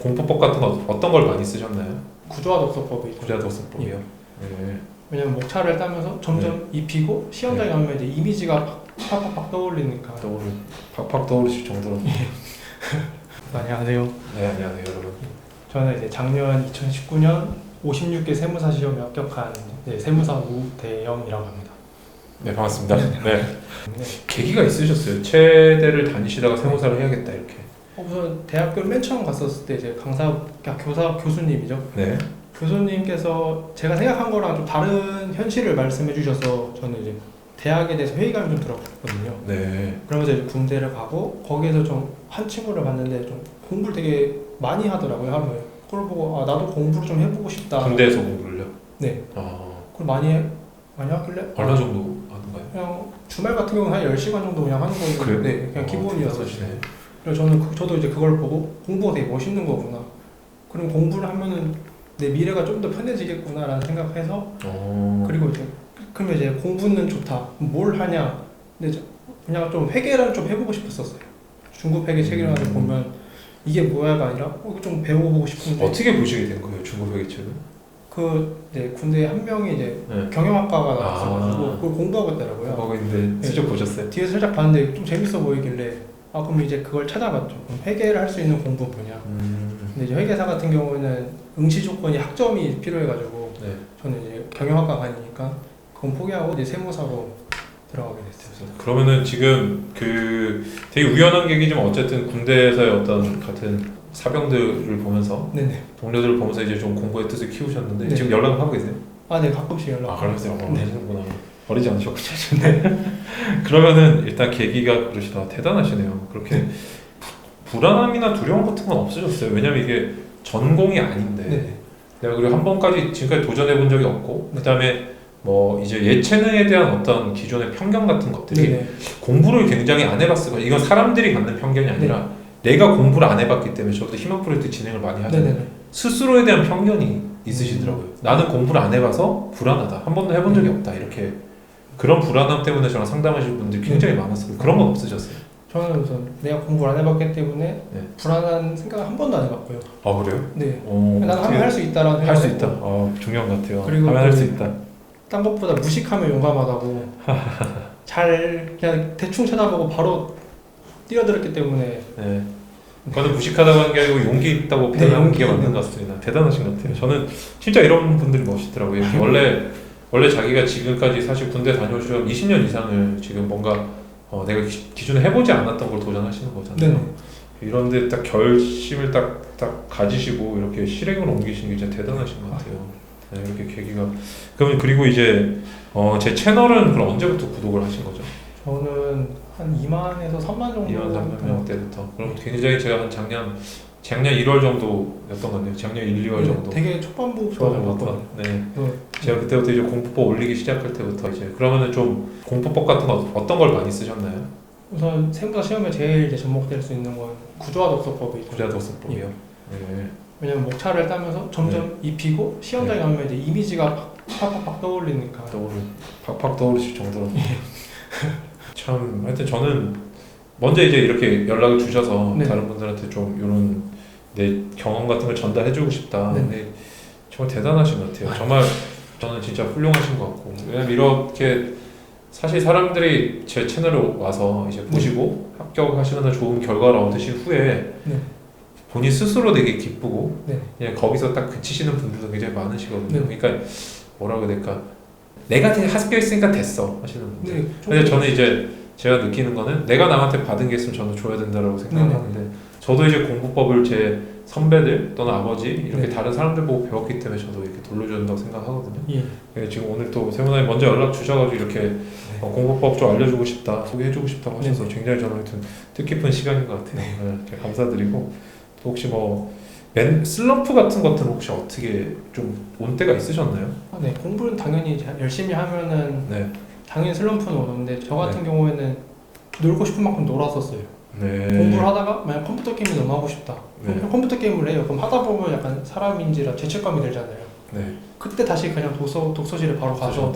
공포법 같은 거 어떤 걸 많이 쓰셨나요? 구조화 독서법이 있죠. 구조화 독서법이요? 네. 왜냐면 목차를 따면서 점점 입히고 시험장에 가면 이제 이미지가 팍팍팍 떠올리니까. 팍팍 떠오르실 정도로. 안녕하세요. 네, 안녕하세요 여러분. 저는 이제 작년 2019년 56개 세무사 시험에 합격한 이제 세무사 우대영이라고 합니다. 네, 반갑습니다. 네. 네. 계기가 있으셨어요? 체대를 다니시다가 세무사를 해야겠다 이렇게. 우선 대학교를 맨 처음 갔었을 때 이제 교수님이죠. 네. 교수님께서 제가 생각한 거랑 좀 다른 현실을 말씀해 주셔서 저는 이제 대학에 대해서 회의감이 좀 들었거든요. 네. 그러면서 이제 군대를 가고 거기에서 좀 한 친구를 봤는데 좀 공부를 되게 많이 하더라고요, 하루에. 그걸 보고 아 나도 공부를 좀 해보고 싶다. 군대에서 공부를요? 네. 아. 그걸 많이 하길래 얼마 정도 하던가요? 그냥 주말 같은 경우는 한 10시간 정도 그냥 하는 거예요. 그래요? 네, 그냥 기본이었어요. 대단하시네. 그래서 저도 이제 그걸 보고 공부가 되게 멋있는 거구나. 그럼 공부를 하면은 내 미래가 좀 더 편해지겠구나라는 생각해서 그리고 이제 그러면 이제 공부는 좋다. 뭘 하냐? 근데 이제 그냥 좀 회계를 좀 해보고 싶었었어요. 중급 회계 책이라는 걸 보면 이게 뭐야가 아니라 이거 좀 배워보고 싶은데 어떻게 보시게 된 거예요, 중국 회계책은? 네, 군대에 한 명이 이제 네. 경영학과가 나왔어가지고 그걸 공부하고 있더라고요. 하고 있는데 슬쩍 보셨어요? 뒤에서 살짝 봤는데 좀 재밌어 보이길래 그럼 이제 그걸 찾아봤죠. 그럼 회계를 할 수 있는 공부 분야. 근데 이제 회계사 같은 경우는 응시 조건이 학점이 필요해가지고 네. 저는 이제 경영학과 다니니까 그건 포기하고 이제 세무사로 들어가게 됐어요. 그러면은 지금 그 되게 우연한 계기지만 어쨌든 군대에서의 어떤 같은 사병들을 보면서 네네. 동료들을 보면서 이제 좀 공부의 뜻을 키우셨는데 네. 지금 연락을 하고 계세요? 네, 가끔씩 연락. 그러세요? 네. 하시는구나. 어리지 않으셨군요. 네. 그러면은 일단 계기가 그러시다. 대단하시네요. 그렇게 불안함이나 두려움 같은 건 없으셨어요? 왜냐면 이게 전공이 아닌데 네. 내가 그리고 한 번까지 지금까지 도전해 본 적이 없고 그 다음에 뭐 이제 예체능에 대한 어떤 기존의 편견 같은 것들이 네네. 공부를 굉장히 안 해봤을 거예요. 이건 사람들이 갖는 편견이 아니라 내가 공부를 안 해봤기 때문에 저도 희망 프로젝트 진행을 많이 하잖아요. 네네네. 스스로에 대한 편견이 있으시더라고요. 나는 공부를 안 해봐서 불안하다. 한 번도 해본 적이 없다. 이렇게 그런 불안함 때문에 저랑 상담하실 분들이 굉장히 많았어요. 그런 건 없으셨어요? 저는 우선 내가 공부를 안 해봤기 때문에 네. 불안한 생각을 한 번도 안 해봤고요. 아 그래요? 네. 나는 하면 할 수 있다라는 할 수 생각을 있다. 했고, 중요한 것 같아요. 그리고 하면 할 수 있다. 딴 것보다 무식하면 용감하다고 잘 그냥 대충 찾아보고 바로 뛰어들었기 때문에 네. 그거는 무식하다고 하는 게 아니고 용기 있다고 네, 표현하는 용기 게 맞는 있는 것 같습니다. 대단하신 것 같아요. 저는 진짜 이런 분들이 멋있더라고요. 원래 자기가 지금까지 사실 군대 다녀오시면 20년 이상을 지금 뭔가 내가 기존에 해보지 않았던 걸 도전하시는 거잖아요. 네. 이런데 딱 결심을 딱 가지시고 이렇게 실행으로 옮기시는 게 진짜 대단하신 것 같아요. 네, 이렇게 계기가. 그러면 그리고 이제 제 채널은 그럼 언제부터 구독을 하신 거죠? 저는 한 2만에서 3만 정도 2만 3만 명 때부터. 그럼 굉장히 제가 한 작년 1월 정도였던 것 같네요. 작년 1, 2월 정도. 되게 초반부부터 초반부터. 네. 제가 그때부터 이제 공포법 올리기 시작할 때부터 이제 그러면은 좀 공포법 같은 거 어떤 걸 많이 쓰셨나요? 우선 세무사 시험에 제일 이제 접목될 수 있는 건 구조화 독서법이 있죠. 구조화 독서법이요. 네. 왜냐면 목차를 따면서 점점 입히고 시험장에 가면 이제 이미지가 팍팍팍 떠올리니까. 팍팍 떠오르실 정도로. 참 하여튼 저는 먼저 이제 이렇게 연락을 주셔서 네. 다른 분들한테 좀 이런 내 경험 같은 걸 전달해주고 싶다. 네. 근데 정말 대단하신 것 같아요. 정말 저는 진짜 훌륭하신 것 같고 왜냐면 이렇게 사실 사람들이 제 채널에 와서 이제 보시고 합격하시거나 좋은 결과를 얻으신 후에 네. 본인 스스로 되게 기쁘고 네. 그냥 거기서 딱 그치시는 분들도 굉장히 많으시거든요. 네. 그러니까 뭐라고 해야 될까? 내가 합격했으니까 됐어 하시는 분들. 네. 근데 저는 이제 제가 느끼는 거는 내가 남한테 받은 게 있으면 저는 줘야 된다고 생각하는데 저도 이제 공부법을 제 선배들 또는 아버지 이렇게 다른 사람들 보고 배웠기 때문에 저도 이렇게 돌려줘야 된다고 생각하거든요. 예. 지금 오늘 또 세무사님 먼저 연락 주셔가지고 이렇게 공부법 좀 알려주고 싶다, 소개해주고 싶다고 하셔서 굉장히 저는 하여튼 뜻깊은 시간인 것 같아요. 네, 감사드리고 또 혹시 슬럼프 같은 것들은 혹시 어떻게 좀 온 때가 있으셨나요? 네. 공부는 당연히 열심히 하면은 네. 당연히 슬럼프는 오는데 저 같은 경우에는 놀고 싶은 만큼 놀았었어요. 네. 공부를 하다가 만약 컴퓨터 게임이 너무 하고 싶다. 네. 그럼 컴퓨터 게임을 해요. 그럼 하다 보면 약간 사람인지라 죄책감이 들잖아요. 네. 그때 다시 그냥 독서실에 바로 가서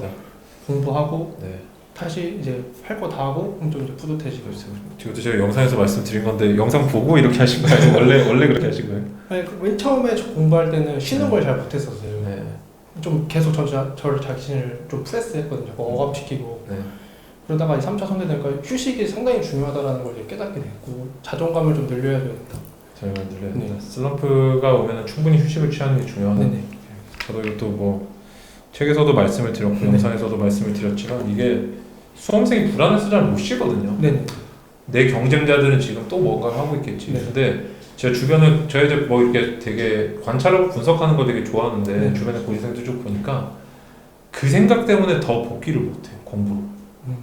공부하고 네. 다시 이제 할 거 다 하고 그럼 좀 이제 뿌듯해지고 있어요. 지금도 제가 영상에서 말씀드린 건데 영상 보고 이렇게 하신 거예요? 아니면 원래 그렇게 하신 거예요? 아니, 맨 처음에 저 공부할 때는 쉬는 걸 잘 못했었어요. 네. 좀 계속 저를 자신을 좀 프레스했거든요. 억압시키고 네. 그러다가 이제 3차 선대 되니까 휴식이 상당히 중요하다는 걸 이제 깨닫게 됐고 자존감을 좀 늘려야 된다. 잘 만들어야 네. 된다. 슬럼프가 오면 충분히 휴식을 취하는 게 중요하다. 네네. 저도 이것도 뭐 책에서도 말씀을 드렸고 네. 영상에서도 말씀을 드렸지만 이게 수험생이 불안해서 잘 못 쉬거든요. 네네. 내 경쟁자들은 지금 또 뭔가를 하고 있겠지. 네. 근데 제가 주변에 제가 이제 뭐 이렇게 되게 관찰하고 분석하는 거 되게 좋아하는데 네. 주변에 고시생들 쭉 보니까 그 생각 때문에 더 복귀를 못해요. 공부로.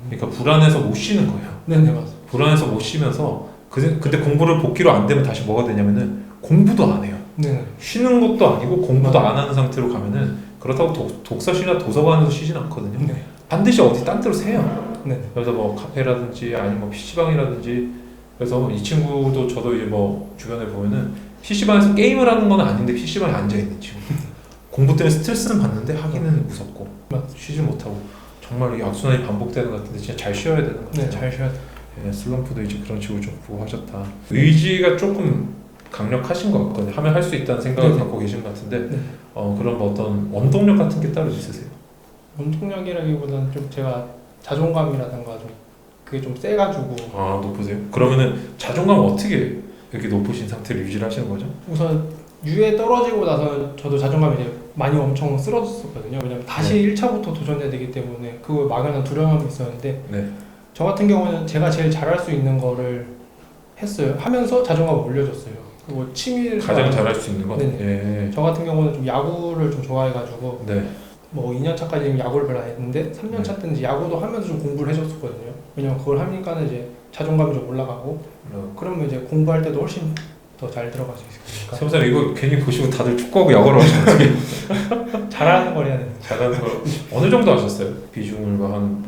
그러니까 불안해서 못 쉬는 거예요. 네네 맞아요. 불안해서 못 쉬면서 근데 공부를 복귀로 안 되면 다시 뭐가 되냐면은 공부도 안 해요. 네네. 쉬는 것도 아니고 공부도 안 하는 상태로 가면은 그렇다고 독서실이나 도서관에서 쉬진 않거든요. 네. 반드시 어디 딴 데로 새요. 네네. 그래서 뭐 카페라든지 아니면 뭐 PC방이라든지 그래서 이 친구도 저도 이제 뭐 주변에 보면은 PC방에서 게임을 하는 건 아닌데 PC방에 앉아있는 친구. 공부 때문에 스트레스는 받는데 하기는 무섭고 쉬지 못하고 정말 이 악순환이 반복되는 것 같은데 진짜 잘 쉬어야 되는 것 같아요. 네, 잘 쉬어야 돼. 예, 슬럼프도 이제 그런 식으로 좀 보고 하셨다. 의지가 조금 강력하신 것 같거든요. 하면 할 수 있다는 생각을 네. 갖고 계신 것 같은데 네. 그런 뭐 어떤 원동력 같은 게 따로 있으세요? 원동력이라기보다는 좀 제가 자존감이라든가 좀 그게 좀 세가지고 아 높으세요? 그러면은 자존감 어떻게 이렇게 높으신 상태를 유지를 하시는 거죠? 우선 유에 떨어지고 나서 저도 자존감이 이제 많이 엄청 쓰러졌었거든요. 왜냐면 다시 1차부터 도전해야 되기 때문에 그걸 막연한 두려움이 있었는데 네. 저 같은 경우는 제가 제일 잘할 수 있는 거를 했어요. 하면서 자존감을 올려줬어요. 그리고 취미를 가장 잘할 수 있는 거? 네네. 예. 저 같은 경우는 좀 야구를 좀 좋아해가지고 네. 뭐 2년차까지 야구를 별로 안 했는데 3년차 때는 이제 야구도 하면서 좀 공부를 해줬었거든요. 왜냐면 그걸 하니까는 이제 자존감이 좀 올라가고 그러면 이제 공부할 때도 훨씬 더 잘 들어갈 수 있으니까. 선생님 이거 괜히 보시고 다들 축구하고 야구를 하시면 어떻게 잘하는 걸 해야 되는. 잘하는 걸 어느 정도 하셨어요? 비중을 한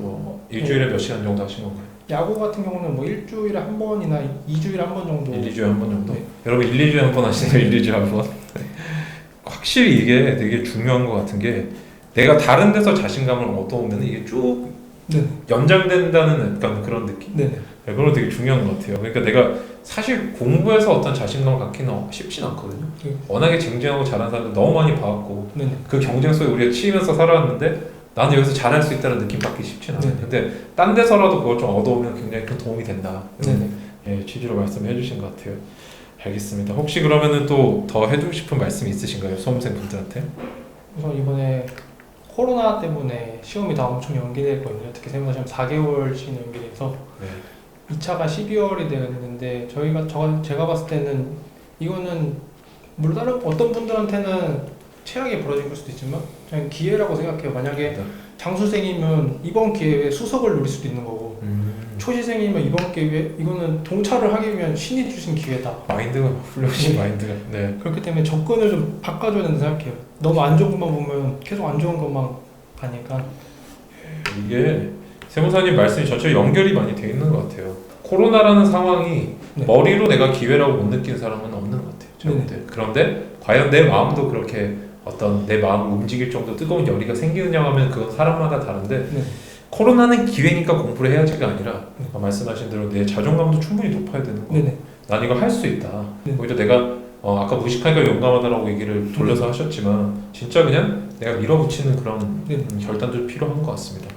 일주일에 몇 시간 정도 하신 건가요? 야구 같은 경우는 뭐 일주일에 한 번이나 2주일에 한 번 정도. 1, 2주에 한 번 정도? 네. 여러분 1, 2주에 한 번 하시는 거예요? 1, 2주에 한 번? 확실히 이게 되게 중요한 것 같은 게 내가 다른 데서 자신감을 얻어오면 이게 쭉 네. 연장된다는 약간 그런 느낌? 네네. 네, 그런 거 되게 중요한 것 같아요. 그러니까 내가 사실 공부해서 어떤 자신감을 갖기는 쉽진 않거든요. 네. 워낙에 쟁쟁하고 잘하는 사람들 너무 많이 봐왔고 네네. 그 경쟁 속에 우리가 치이면서 살아왔는데 나는 여기서 잘할 수 있다는 느낌 받기 쉽진 않아요. 네네. 근데 딴 데서라도 그걸 좀 얻어오면 굉장히 큰 도움이 된다. 네네. 예, 취지로 말씀해 주신 것 같아요. 알겠습니다. 혹시 그러면은 또 더 해주고 싶은 말씀이 있으신가요? 수험생 분들한테? 우선 이번에 코로나 때문에 시험이 다 엄청 연기됐거든요. 특히 세무사 시험 4개월씩 연기돼서 네. 2차가 12월이 되었는데 제가 봤을 때는 이거는 물론 다른 어떤 분들한테는 최악의 벌어진 걸 수도 있지만 그냥 기회라고 생각해요. 만약에 네. 장수생이면 이번 기회에 수석을 노릴 수도 있는 거고 초시생이면 이번 기회에 이거는 동차를 하기 위한 신이 주신 기회다. 마인드가 훌륭하신 마인드가. 네. 그렇기 때문에 접근을 좀 바꿔줘야 된다고 생각해요. 너무 안 좋은 것만 보면 계속 안 좋은 것만 가니까. 이게 세무사님 말씀이 전체로 연결이 많이 돼 있는 것 같아요. 코로나라는 상황이 네. 머리로 내가 기회라고 못 느끼는 사람은 없는 것 같아요. 제가 볼 때. 그런데 과연 내 마음도 그렇게 어떤 내 마음을 움직일 정도 뜨거운 열의가 생기느냐 하면 그건 사람마다 다른데 네. 코로나는 기회니까 공부를 해야지가 아니라 말씀하신 대로 내 자존감도 충분히 높아야 되는 거예요. 네네. 난 이거 할 수 있다. 네. 오히려 내가 아까 무식하니까 용감하다라고 얘기를 돌려서 하셨지만 진짜 그냥 내가 밀어붙이는 그런 네. 결단도 필요한 것 같습니다.